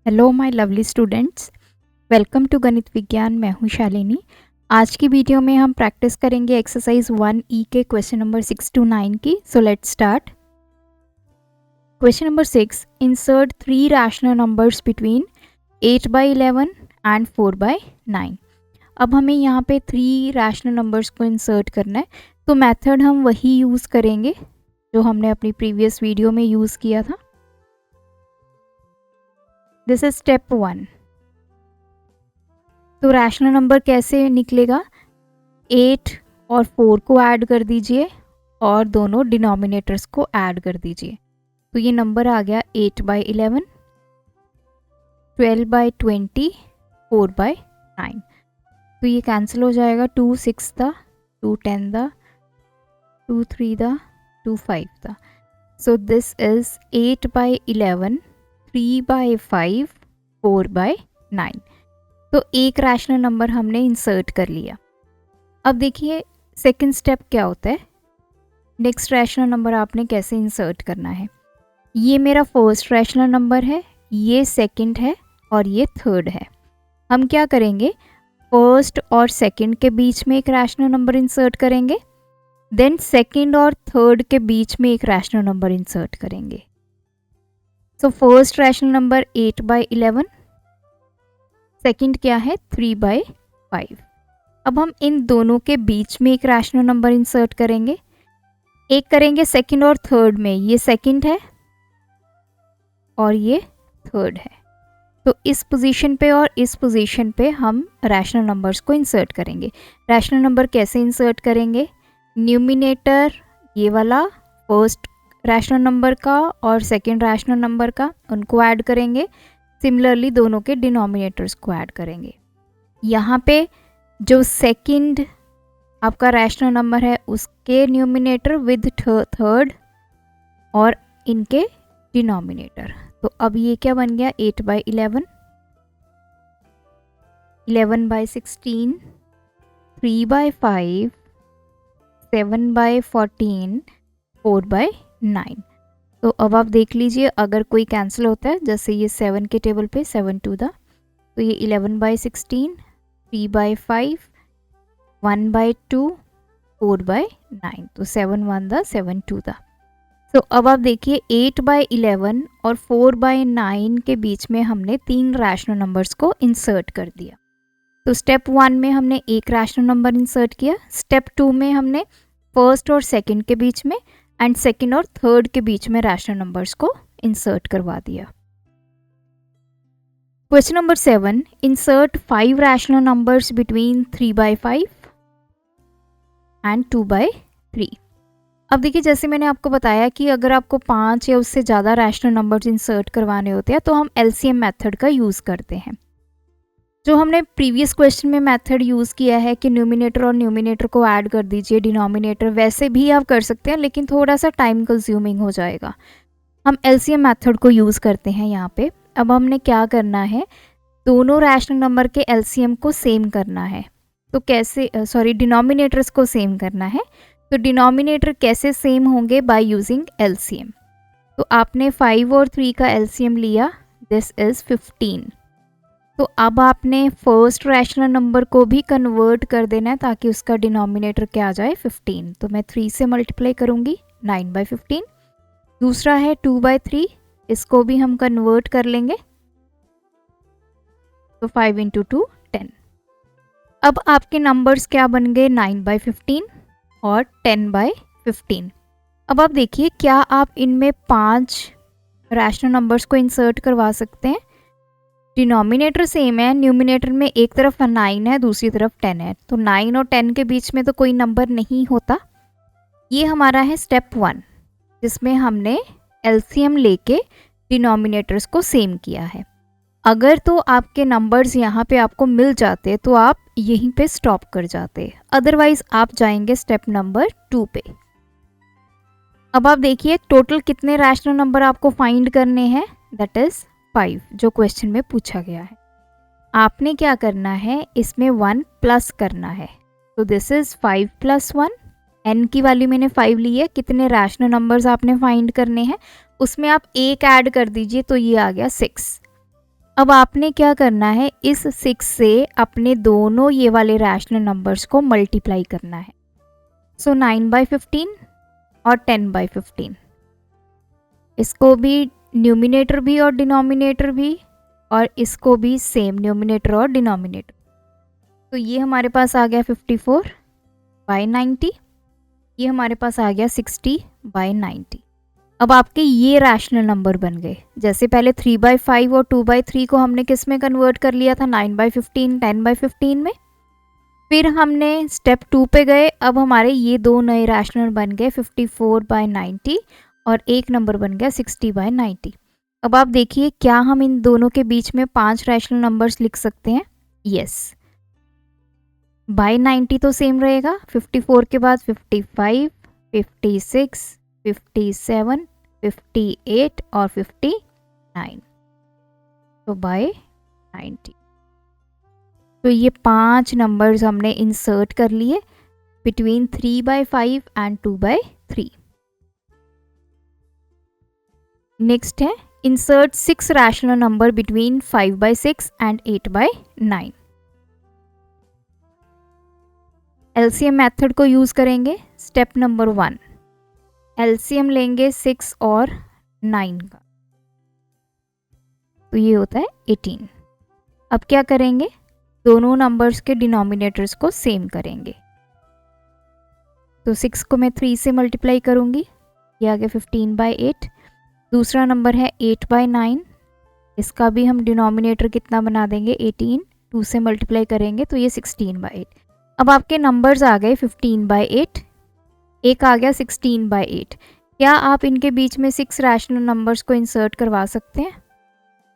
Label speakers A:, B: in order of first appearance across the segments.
A: Hello my lovely students, welcome to Ganit Vigyan. मैं हूं शालिनी। आज की वीडियो में हम प्रैक्टिस करेंगे एक्सरसाइज 1E के क्वेश्चन नंबर 6 to 9 की। So let's start. Question number 6, insert 3 rational numbers between 8/11 and 4/9। अब हमें यहाँ पे 3 रैशनल नंबर्स को इंसर्ट करना है, तो मेथड हम वही यूज़ करेंगे जो हमने अपनी प्रीवियस वीडियो में यूज़ किया था। This is step 1। तो रैशनल नंबर कैसे निकलेगा? 8 और 4 को ऐड कर दीजिए और दोनों डिनोमिनेटर्स को ऐड कर दीजिए। तो ये नंबर आ गया 8/11, 12/20, 4/9। तो ये कैंसिल हो जाएगा। 2 6 था, 2 10 था, 2 3 था, 2 5 था। So this is 8/11, 3/5, 4/9। तो एक रैशनल नंबर हमने इंसर्ट कर लिया। अब देखिए सेकंड स्टेप क्या होता है। नेक्स्ट रैशनल नंबर आपने कैसे इंसर्ट करना है। ये मेरा फर्स्ट रैशनल नंबर है, ये सेकंड है और ये थर्ड है। हम क्या करेंगे, फर्स्ट और सेकंड के बीच में एक रैशनल नंबर इंसर्ट करेंगे, देन सेकंड और थर्ड के बीच में एक रैशनल नंबर इंसर्ट करेंगे। So first rational number 8/11, second क्या है 3/5। अब हम इन दोनों के बीच में एक रैशनल नंबर इंसर्ट करेंगे। एक करेंगे सेकंड और थर्ड में, ये सेकंड है और ये थर्ड है। तो इस पोजीशन पे और इस पोजीशन पे हम रैशनल नंबर्स को इंसर्ट करेंगे। रैशनल नंबर कैसे इंसर्ट करेंगे? न्यूमिनेटर ये वाला फर्स्ट रैशनल नंबर का और सेकंड रैशनल नंबर का, उनको ऐड करेंगे। सिमिलरली दोनों के डिनोमिनेटर्स को ऐड करेंगे। यहाँ पे जो सेकंड आपका रैशनल नंबर है उसके न्यूमिनेटर विद थर्ड और इनके डिनोमिनेटर। तो अब ये क्या बन गया 8/11, 11/16, 3/5, 7/14, 4/9। तो अब आप देख लीजिए अगर कोई कैंसिल होता है, जैसे ये 7 के टेबल पे 7 2 था, तो ये 11/16, 3/5, 1/2, 4/9। तो 7 1 था, 7 2 था। तो अब आप देखिए 8/11 और 4/9 के बीच में हमने 3 रैशनल नंबर्स को इंसर्ट कर दिया। तो स्टेप 1 में हमने एक रैशनल नंबर इंसर्ट किया। स्टेप 2 में हमने फर्स्ट और सेकंड के बीच में एंड सेकंड और थर्ड के बीच में रैशनल नंबर्स को इंसर्ट करवा दिया। Question number 7, insert 5 rational numbers between 3/5 and 2/3। अब देखिए जैसे मैंने आपको बताया कि अगर आपको 5 या उससे ज़्यादा रैशनल नंबर्स इंसर्ट करवाने होते हैं तो हम एलसीएम मेथड का यूज़ करते हैं। जो हमने प्रीवियस क्वेश्चन में मेथड यूज़ किया है कि न्यूमिनेटर और न्यूमिनेटर को ऐड कर दीजिए डिनोमिनेटर, वैसे भी आप कर सकते हैं लेकिन थोड़ा सा टाइम कंज्यूमिंग हो जाएगा। हम एलसीएम मेथड को यूज़ करते हैं यहाँ पे। अब हमने क्या करना है, दोनों रैशनल नंबर के एलसीएम को सेम करना है। तो कैसे, डिनोमिनेटर्स को सेम करना है। तो डिनोमिनेटर कैसे सेम होंगे? By using LCM. तो आपने 5 और 3 का एलसीएम लिया, दिस इज 15। तो अब आपने फर्स्ट रैशनल नंबर को भी कन्वर्ट कर देना है ताकि उसका डिनोमिनेटर क्या आ जाए 15। तो मैं 3 से मल्टीप्लाई करूँगी, 9/15। दूसरा है 2/3, इसको भी हम कन्वर्ट कर लेंगे, तो 5 × 2 10। अब आपके नंबर्स क्या बन गए 9/15 और 10/15। अब आप देखिए क्या आप इनमें 5 रैशनल नंबर्स को इंसर्ट करवा सकते हैं? डिनोमिनेटर सेम है, न्यूमिनेटर में एक तरफ 9 है दूसरी तरफ 10 है, तो 9 और 10 के बीच में तो कोई नंबर नहीं होता। ये हमारा है स्टेप 1 जिसमें हमने एलसीएम लेके डिनोमिनेटर्स को सेम किया है। अगर तो आपके नंबर्स यहाँ पे आपको मिल जाते तो आप यहीं पे स्टॉप कर जाते, अदरवाइज आप जाएंगे स्टेप नंबर 2 पे। अब आप देखिए टोटल कितने रैशनल नंबर आपको फाइंड करने हैं, दैट इज 5 जो क्वेश्चन में पूछा गया है। आपने क्या करना है, इसमें 1 प्लस करना है। तो दिस इज 5 + 1, n की वैल्यू मैंने 5 ली है। कितने रैशनल नंबर्स आपने फाइंड करने हैं, उसमें आप एक ऐड कर दीजिए तो ये आ गया 6। अब आपने क्या करना है, इस 6 से अपने दोनों ये वाले रैशनल नंबर्स को मल्टीप्लाई करना है। सो 9/15 और 10/15, इसको भी न्यूमिनेटर भी और डिनोमिनेटर भी, और इसको भी सेम न्यूमिनेटर और डिनोमिनेटर। तो ये हमारे पास आ गया 54/90, ये हमारे पास आ गया 60/90। अब आपके ये रैशनल नंबर बन गए। जैसे पहले 3/5 और 2/3 को हमने किस में कन्वर्ट कर लिया था, 9/15 10/15 में। फिर हमने स्टेप 2 पे गए, अब हमारे ये दो नए रैशनल बन गए 54/90 और एक नंबर बन गया 60/90। अब आप देखिए क्या हम इन दोनों के बीच में 5 रैशनल नंबर्स लिख सकते हैं? यस। by90 तो सेम रहेगा, 54 के बाद 55, 56, 57, 58 और 59, तो बाय 90। तो ये 5 नंबर्स हमने इंसर्ट कर लिए बिटवीन 3/5 एंड 2/3। नेक्स्ट है insert 6 rational number between 5/6 and 8/9। LCM method को यूज करेंगे। स्टेप नंबर 1, एलसीएम लेंगे 6 और 9 का, तो ये होता है 18। अब क्या करेंगे, दोनों नंबर्स के डिनोमिनेटर्स को सेम करेंगे। तो 6 को मैं 3 से मल्टीप्लाई करूंगी, ये आ गया 15/8। दूसरा नंबर है 8/9, इसका भी हम डिनोमिनेटर कितना बना देंगे 18, 2 से मल्टीप्लाई करेंगे तो ये 16/8। अब आपके नंबर्स आ गए 15/8, एक आ गया 16/8। क्या आप इनके बीच में 6 रैशनल नंबर्स को इंसर्ट करवा सकते हैं?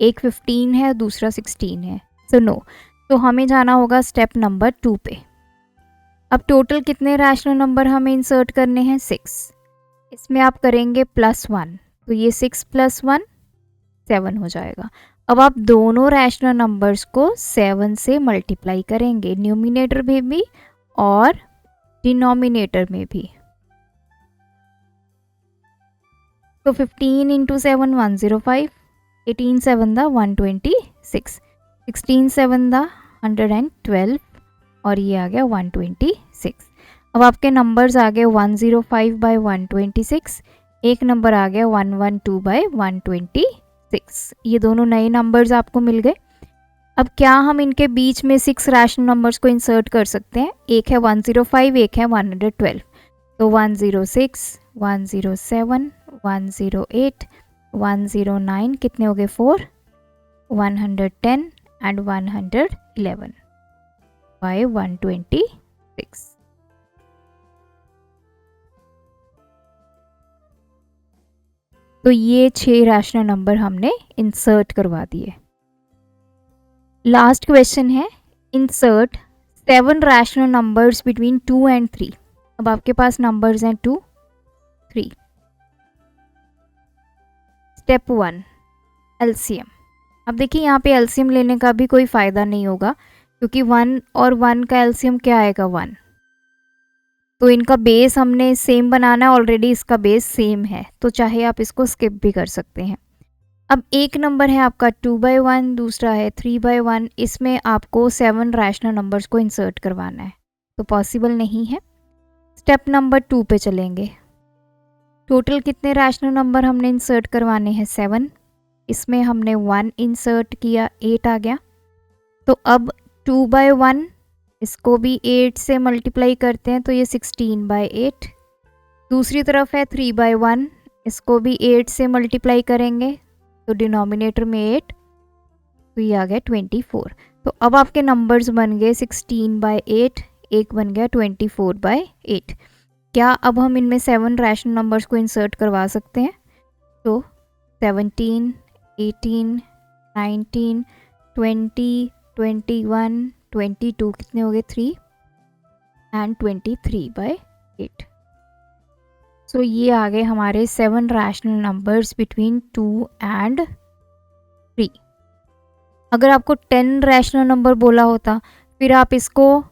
A: एक 15 है, दूसरा 16 है, सो नो। तो हमें जाना होगा स्टेप नंबर 2 पे। अब टोटल कितने रैशनल नंबर हमें इंसर्ट करने हैं? 6। इसमें आप करेंगे +1, तो ये 6 + 1 7 हो जाएगा। अब आप दोनों रैशनल नंबर्स को 7 से मल्टीप्लाई करेंगे, न्यूमिनेटर में भी और डिनोमिनेटर में भी। तो 15 × 7 105, 18 7 126, 16 7 112 और ये आ गया 126। अब आपके नंबर्स आ गए 105/126, एक नंबर आ गया 112/126। ये दोनों नए नंबर्स आपको मिल गए। अब क्या हम इनके बीच में 6 रैशनल नंबर्स को इंसर्ट कर सकते हैं? एक है 105, एक है 112, तो 106, 107, 108, 109 कितने हो गए? 4, 110 एंड 111 बाय 126। तो ये 6 रैशनल नंबर हमने इंसर्ट करवा दिए। लास्ट क्वेश्चन है insert 7 rational numbers between 2 and 3। अब आपके पास नंबर्स हैं 2, 3। Step 1, LCM. अब देखिए यहाँ पे एलसीएम लेने का भी कोई फ़ायदा नहीं होगा, क्योंकि 1 और 1 का एलसीएम क्या आएगा? 1। तो इनका बेस हमने सेम बनाना है, ऑलरेडी इसका बेस सेम है, तो चाहे आप इसको स्किप भी कर सकते हैं। अब एक नंबर है आपका 2/1, दूसरा है 3/1, इसमें आपको 7 रैशनल नंबर्स को इंसर्ट करवाना है, तो पॉसिबल नहीं है। स्टेप नंबर 2 पे चलेंगे। टोटल कितने रैशनल नंबर हमने इंसर्ट करवाने हैं? 7। इसमें हमने 1 इंसर्ट किया, 8 आ गया। तो अब 2/1, इसको भी 8 से मल्टीप्लाई करते हैं तो ये 16/8। दूसरी तरफ है 3/1, इसको भी 8 से मल्टीप्लाई करेंगे तो डिनोमिनेटर में 8, तो ये आ गया 24। तो अब आपके नंबर्स बन गए 16/8, एक बन गया 24/8। क्या अब हम इनमें 7 रैशनल नंबर्स को इंसर्ट करवा सकते हैं? तो 17, 18, 19, 20, 21, 22 कितने हो गए? 3 एंड 23/8। सो ये आ गए हमारे 7 रैशनल नंबर्स बिटवीन 2 एंड 3। अगर आपको 10 रैशनल नंबर बोला होता, फिर आप इसको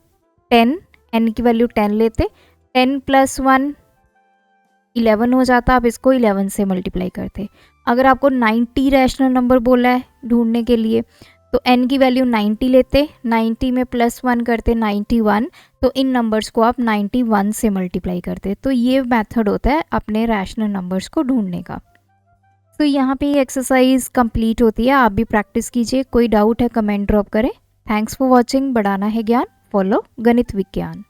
A: 10, n की वैल्यू 10 लेते, 10 + 1 11 हो जाता, आप इसको 11 से मल्टीप्लाई करते। अगर आपको 90 रैशनल नंबर बोला है ढूंढने के लिए तो n की वैल्यू 90 लेते, 90 में +1 करते 91, तो इन नंबर्स को आप 91 से मल्टीप्लाई करते। तो ये मेथड होता है अपने रैशनल नंबर्स को ढूंढने का। तो यहाँ पे ये एक्सरसाइज कंप्लीट होती है, आप भी प्रैक्टिस कीजिए। कोई डाउट है कमेंट ड्रॉप करें। Thanks for watching. बढ़ाना है ज्ञान, फॉलो गणित विज्ञान।